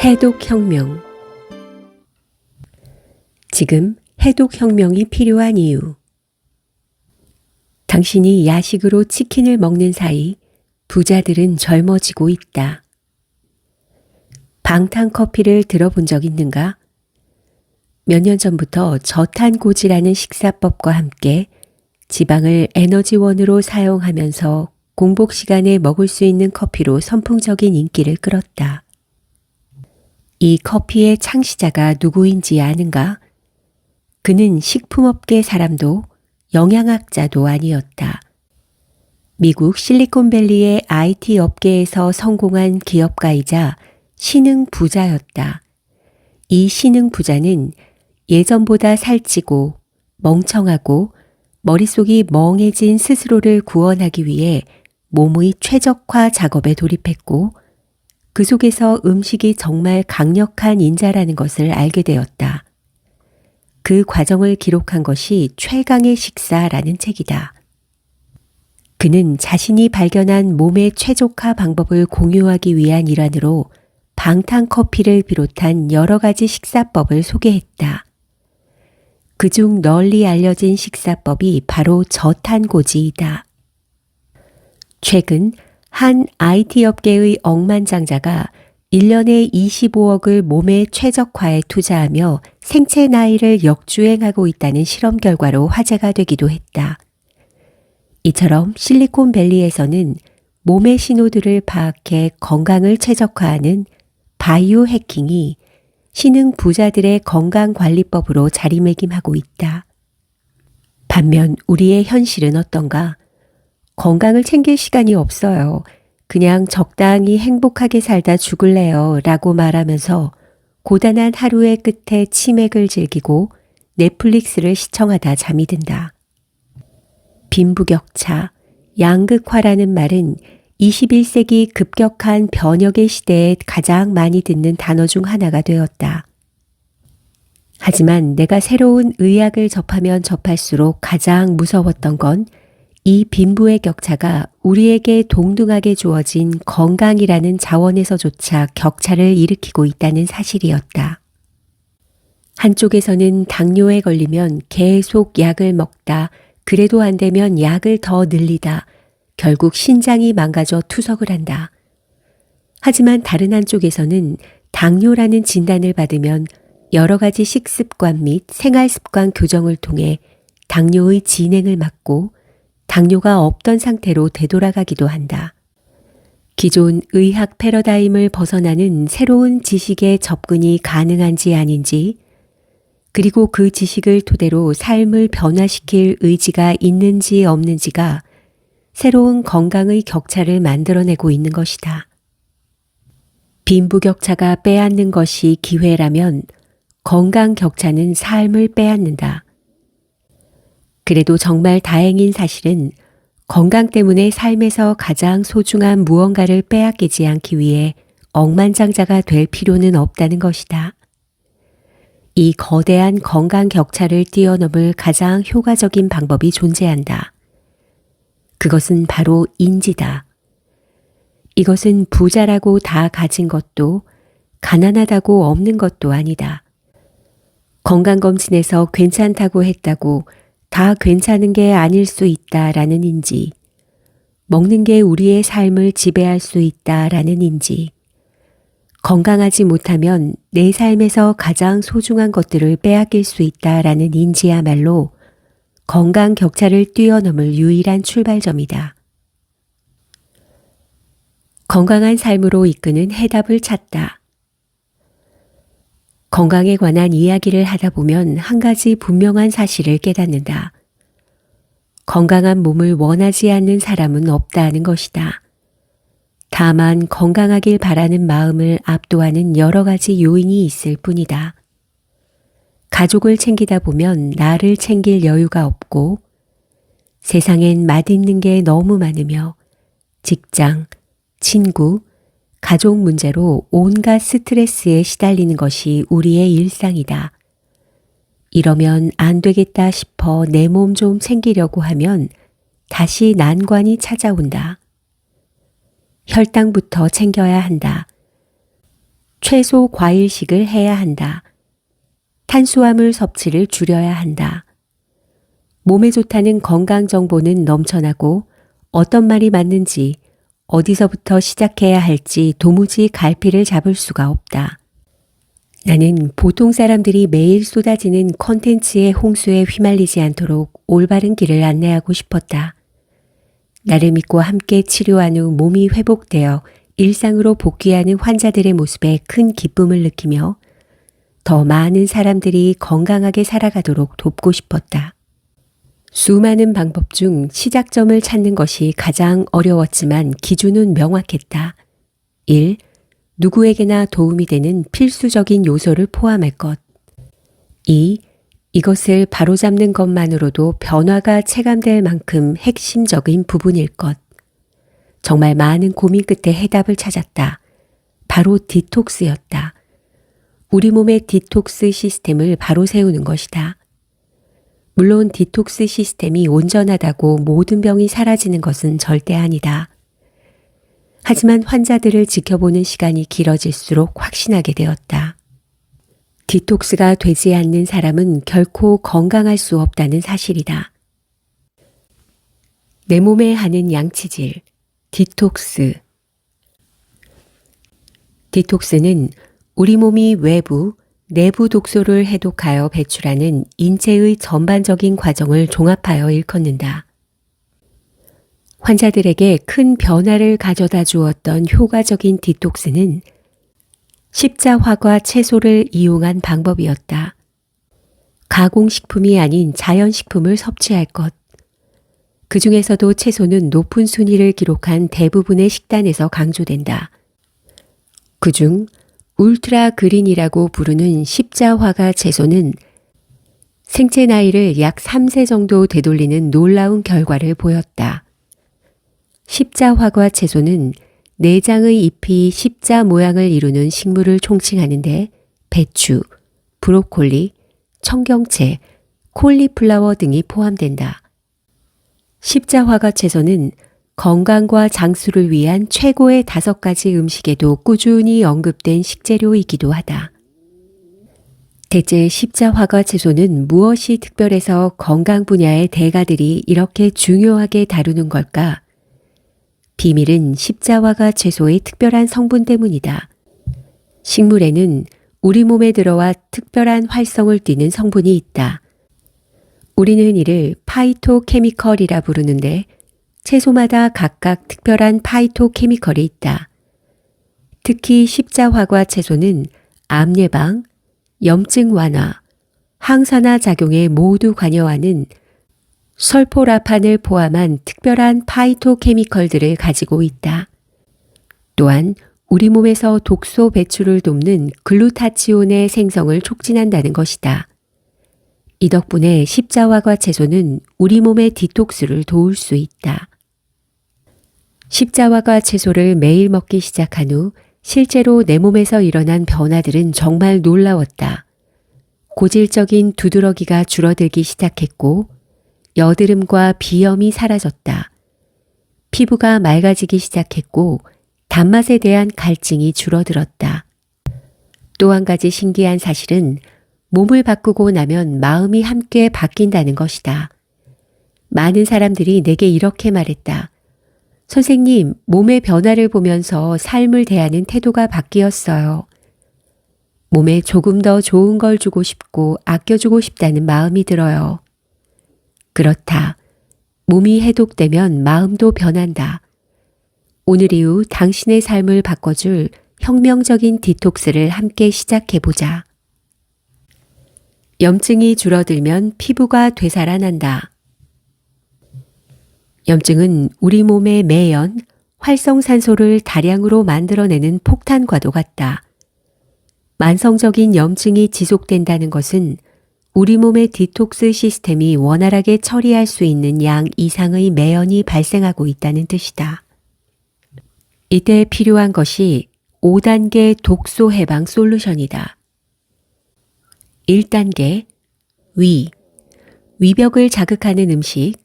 해독혁명. 지금 해독혁명이 필요한 이유. 당신이 야식으로 치킨을 먹는 사이 부자들은 젊어지고 있다. 방탄커피를 들어본 적 있는가? 몇 년 전부터 저탄고지라는 식사법과 함께 지방을 에너지원으로 사용하면서 공복 시간에 먹을 수 있는 커피로 선풍적인 인기를 끌었다. 이 커피의 창시자가 누구인지 아는가? 그는 식품업계 사람도 영양학자도 아니었다. 미국 실리콘밸리의 IT 업계에서 성공한 기업가이자 신흥 부자였다. 이 신흥 부자는 예전보다 살찌고 멍청하고 머릿속이 멍해진 스스로를 구원하기 위해 몸의 최적화 작업에 돌입했고 그 속에서 음식이 정말 강력한 인자라는 것을 알게 되었다. 그 과정을 기록한 것이 최강의 식사라는 책이다. 그는 자신이 발견한 몸의 최적화 방법을 공유하기 위한 일환으로 방탄커피를 비롯한 여러 가지 식사법을 소개했다. 그중 널리 알려진 식사법이 바로 저탄고지이다. 최근 한 IT 업계의 억만장자가 1년에 25억을 몸의 최적화에 투자하며 생체 나이를 역주행하고 있다는 실험 결과로 화제가 되기도 했다. 이처럼 실리콘밸리에서는 몸의 신호들을 파악해 건강을 최적화하는 바이오 해킹이 신흥 부자들의 건강관리법으로 자리매김하고 있다. 반면 우리의 현실은 어떤가? 건강을 챙길 시간이 없어요. 그냥 적당히 행복하게 살다 죽을래요. 라고 말하면서 고단한 하루의 끝에 치맥을 즐기고 넷플릭스를 시청하다 잠이 든다. 빈부격차, 양극화라는 말은 21세기 급격한 변혁의 시대에 가장 많이 듣는 단어 중 하나가 되었다. 하지만 내가 새로운 의학을 접하면 접할수록 가장 무서웠던 건 이 빈부의 격차가 우리에게 동등하게 주어진 건강이라는 자원에서조차 격차를 일으키고 있다는 사실이었다. 한쪽에서는 당뇨에 걸리면 계속 약을 먹다, 그래도 안 되면 약을 더 늘리다, 결국 신장이 망가져 투석을 한다. 하지만 다른 한쪽에서는 당뇨라는 진단을 받으면 여러 가지 식습관 및 생활습관 교정을 통해 당뇨의 진행을 막고 당뇨가 없던 상태로 되돌아가기도 한다. 기존 의학 패러다임을 벗어나는 새로운 지식에 접근이 가능한지 아닌지, 그리고 그 지식을 토대로 삶을 변화시킬 의지가 있는지 없는지가 새로운 건강의 격차를 만들어내고 있는 것이다. 빈부격차가 빼앗는 것이 기회라면 건강 격차는 삶을 빼앗는다. 그래도 정말 다행인 사실은 건강 때문에 삶에서 가장 소중한 무언가를 빼앗기지 않기 위해 억만장자가 될 필요는 없다는 것이다. 이 거대한 건강 격차를 뛰어넘을 가장 효과적인 방법이 존재한다. 그것은 바로 인지다. 이것은 부자라고 다 가진 것도 가난하다고 없는 것도 아니다. 건강검진에서 괜찮다고 했다고 다 괜찮은 게 아닐 수 있다라는 인지, 먹는 게 우리의 삶을 지배할 수 있다라는 인지, 건강하지 못하면 내 삶에서 가장 소중한 것들을 빼앗길 수 있다라는 인지야말로 건강 격차를 뛰어넘을 유일한 출발점이다. 건강한 삶으로 이끄는 해답을 찾다. 건강에 관한 이야기를 하다 보면 한 가지 분명한 사실을 깨닫는다. 건강한 몸을 원하지 않는 사람은 없다는 것이다. 다만 건강하길 바라는 마음을 압도하는 여러 가지 요인이 있을 뿐이다. 가족을 챙기다 보면 나를 챙길 여유가 없고 세상엔 맛있는 게 너무 많으며 직장, 친구, 가족 문제로 온갖 스트레스에 시달리는 것이 우리의 일상이다. 이러면 안 되겠다 싶어 내 몸 좀 챙기려고 하면 다시 난관이 찾아온다. 혈당부터 챙겨야 한다. 최소 과일식을 해야 한다. 탄수화물 섭취를 줄여야 한다. 몸에 좋다는 건강 정보는 넘쳐나고 어떤 말이 맞는지 어디서부터 시작해야 할지 도무지 갈피를 잡을 수가 없다. 나는 보통 사람들이 매일 쏟아지는 콘텐츠의 홍수에 휘말리지 않도록 올바른 길을 안내하고 싶었다. 나를 믿고 함께 치료한 후 몸이 회복되어 일상으로 복귀하는 환자들의 모습에 큰 기쁨을 느끼며 더 많은 사람들이 건강하게 살아가도록 돕고 싶었다. 수많은 방법 중 시작점을 찾는 것이 가장 어려웠지만 기준은 명확했다. 1. 누구에게나 도움이 되는 필수적인 요소를 포함할 것. 2. 이것을 바로잡는 것만으로도 변화가 체감될 만큼 핵심적인 부분일 것. 정말 많은 고민 끝에 해답을 찾았다. 바로 디톡스였다. 우리 몸의 디톡스 시스템을 바로 세우는 것이다. 물론 디톡스 시스템이 온전하다고 모든 병이 사라지는 것은 절대 아니다. 하지만 환자들을 지켜보는 시간이 길어질수록 확신하게 되었다. 디톡스가 되지 않는 사람은 결코 건강할 수 없다는 사실이다. 내 몸에 하는 양치질, 디톡스. 디톡스는 우리 몸이 외부, 내부 독소를 해독하여 배출하는 인체의 전반적인 과정을 종합하여 일컫는다. 환자들에게 큰 변화를 가져다 주었던 효과적인 디톡스는 십자화과 채소를 이용한 방법이었다. 가공식품이 아닌 자연식품을 섭취할 것. 그 중에서도 채소는 높은 순위를 기록한 대부분의 식단에서 강조된다. 그중 울트라 그린이라고 부르는 십자화과 채소는 생체 나이를 약 3세 정도 되돌리는 놀라운 결과를 보였다. 십자화과 채소는 내장의 잎이 십자 모양을 이루는 식물을 총칭하는데 배추, 브로콜리, 청경채, 콜리플라워 등이 포함된다. 십자화과 채소는 건강과 장수를 위한 최고의 5가지 음식에도 꾸준히 언급된 식재료이기도 하다. 대체 십자화과 채소는 무엇이 특별해서 건강 분야의 대가들이 이렇게 중요하게 다루는 걸까? 비밀은 십자화과 채소의 특별한 성분 때문이다. 식물에는 우리 몸에 들어와 특별한 활성을 띠는 성분이 있다. 우리는 이를 파이토케미컬이라 부르는데 채소마다 각각 특별한 파이토케미컬이 있다. 특히 십자화과 채소는 암 예방, 염증 완화, 항산화 작용에 모두 관여하는 설포라판을 포함한 특별한 파이토케미컬들을 가지고 있다. 또한 우리 몸에서 독소 배출을 돕는 글루타치온의 생성을 촉진한다는 것이다. 이 덕분에 십자화과 채소는 우리 몸의 디톡스를 도울 수 있다. 십자화과 채소를 매일 먹기 시작한 후 실제로 내 몸에서 일어난 변화들은 정말 놀라웠다. 고질적인 두드러기가 줄어들기 시작했고 여드름과 비염이 사라졌다. 피부가 맑아지기 시작했고 단맛에 대한 갈증이 줄어들었다. 또 한 가지 신기한 사실은 몸을 바꾸고 나면 마음이 함께 바뀐다는 것이다. 많은 사람들이 내게 이렇게 말했다. 선생님, 몸의 변화를 보면서 삶을 대하는 태도가 바뀌었어요. 몸에 조금 더 좋은 걸 주고 싶고 아껴주고 싶다는 마음이 들어요. 그렇다. 몸이 해독되면 마음도 변한다. 오늘 이후 당신의 삶을 바꿔줄 혁명적인 디톡스를 함께 시작해보자. 염증이 줄어들면 피부가 되살아난다. 염증은 우리 몸의 매연, 활성산소를 다량으로 만들어내는 폭탄과도 같다. 만성적인 염증이 지속된다는 것은 우리 몸의 디톡스 시스템이 원활하게 처리할 수 있는 양 이상의 매연이 발생하고 있다는 뜻이다. 이때 필요한 것이 5단계 독소 해방 솔루션이다. 1단계 위벽을 자극하는 음식,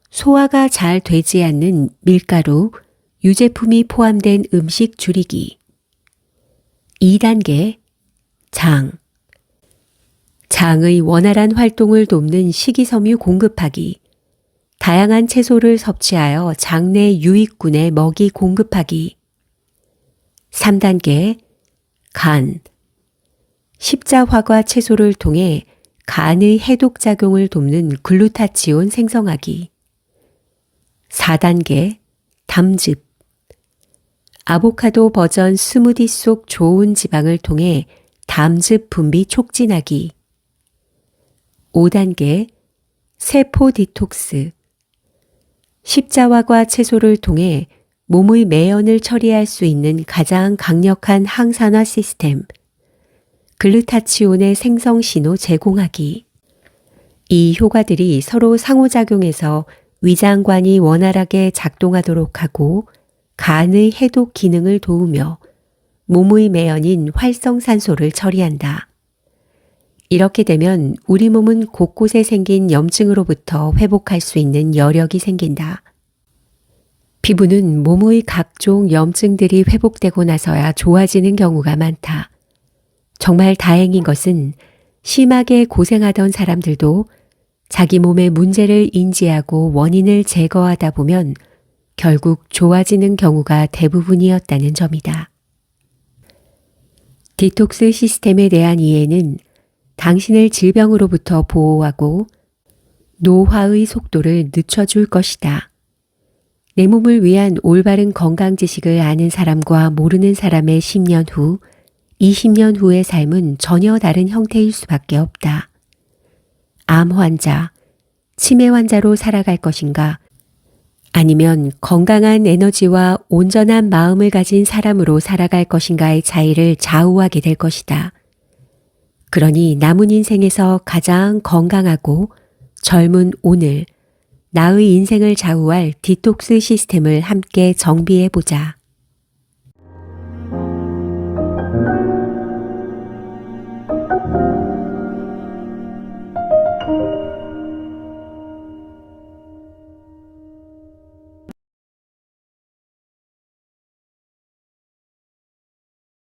소화가 잘 되지 않는 밀가루, 유제품이 포함된 음식 줄이기. 2단계 장. 장의 원활한 활동을 돕는 식이섬유 공급하기. 다양한 채소를 섭취하여 장내 유익균의 먹이 공급하기. 3단계 간. 십자화과 채소를 통해 간의 해독작용을 돕는 글루타치온 생성하기. 4단계 담즙. 아보카도 버전 스무디 속 좋은 지방을 통해 담즙 분비 촉진하기. 5단계 세포 디톡스. 십자화과 채소를 통해 몸의 매연을 처리할 수 있는 가장 강력한 항산화 시스템, 글루타치온의 생성 신호 제공하기. 이 효과들이 서로 상호작용해서 위장관이 원활하게 작동하도록 하고 간의 해독 기능을 도우며 몸의 매연인 활성산소를 처리한다. 이렇게 되면 우리 몸은 곳곳에 생긴 염증으로부터 회복할 수 있는 여력이 생긴다. 피부는 몸의 각종 염증들이 회복되고 나서야 좋아지는 경우가 많다. 정말 다행인 것은 심하게 고생하던 사람들도 자기 몸의 문제를 인지하고 원인을 제거하다 보면 결국 좋아지는 경우가 대부분이었다는 점이다. 디톡스 시스템에 대한 이해는 당신을 질병으로부터 보호하고 노화의 속도를 늦춰줄 것이다. 내 몸을 위한 올바른 건강 지식을 아는 사람과 모르는 사람의 10년 후, 20년 후의 삶은 전혀 다른 형태일 수밖에 없다. 암 환자, 치매 환자로 살아갈 것인가? 아니면 건강한 에너지와 온전한 마음을 가진 사람으로 살아갈 것인가의 차이를 좌우하게 될 것이다. 그러니 남은 인생에서 가장 건강하고 젊은 오늘, 나의 인생을 좌우할 디톡스 시스템을 함께 정비해 보자.